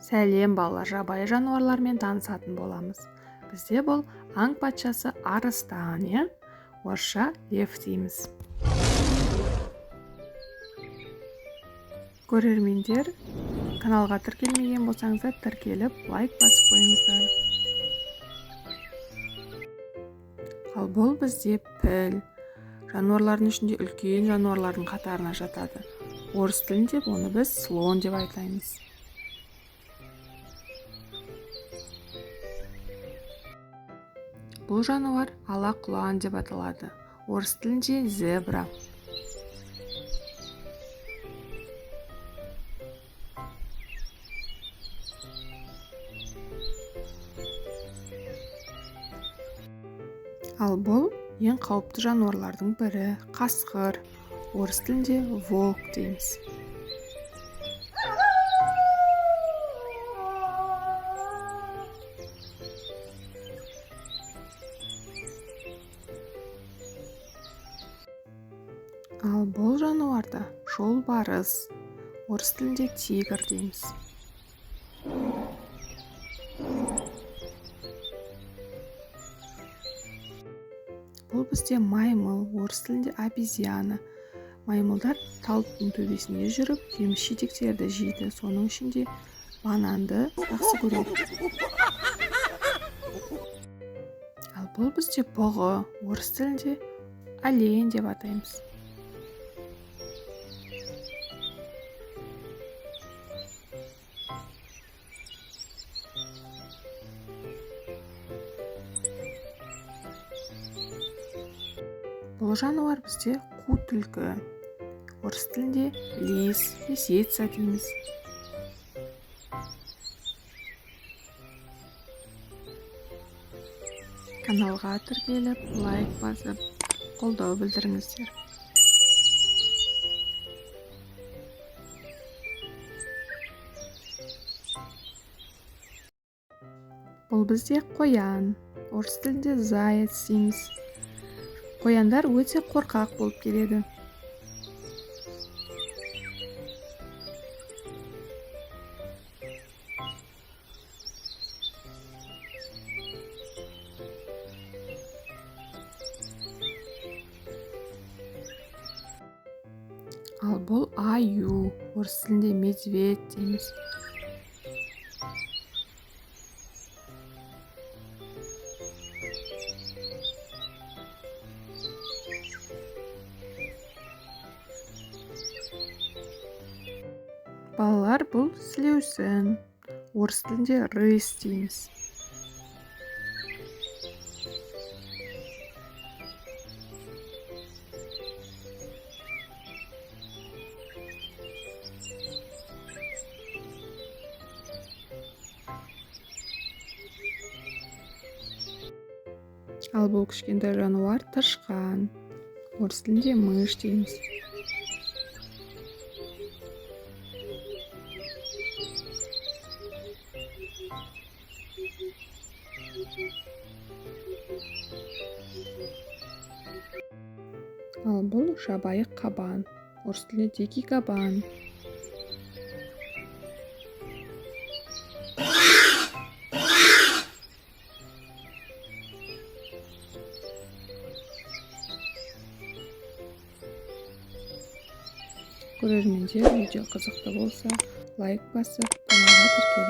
Сәлем балалар, жабайы жануарлармен танысатын боламыз. Бізде бұл аң патшасы арыстан, орысша лев дейміз. Көрермендер, каналға тіркелмеген болсаңыздар, тіркеліп, лайк басып қойыңыздар. Ал бұл бізде піл. Жануарлардың ішінде үлкен жануарлардың қатарына жатады. Орыс тілінде оны біз слон деп айтаймыз. Бұл жануар ала құлан деп аталады. Орыс тілінде зебра. Ал бұл ең қауіпті жануарлардың бірі қасқыр. Орыс тілінде волк дейміз. Ал бұл жануарда жолбарыс. Орыс тілінде тигр дейміз. Бұл бізде маймыл, орыс тілінде обезьяна. Маймылдар талдың төбесінде жүріп, жеміс-жидектерді жейді. Соның ішінде бананды жақсы көреді. Ал бұл бізде бұғы, орыс тілінде олень деп атаймыз. Бұл жануар бізде қу түлкі. Орыс тілінде лисица дейміз. Каналға тіркеліп, лайк басып, қолдау білдіріңіздер. Бұл бізде қоян. Орыс тілінде заяц дейміз. Қояндар өте қорқақ болып келеді. Ал бұл аю. Орыс тілінде медведь дейміз. Балалар, бұл сілеусін. Орыс тілінде рысь дейміз. Ал бұл кішкентай жануар тышқан. Орыс тілінде мышь дейміз. Ал бұл жабайы қабан. Орыс тілінде дикий кабан. Көрермендер, видео қызықты болса, лайк басып, каналға тіркеліңіздер.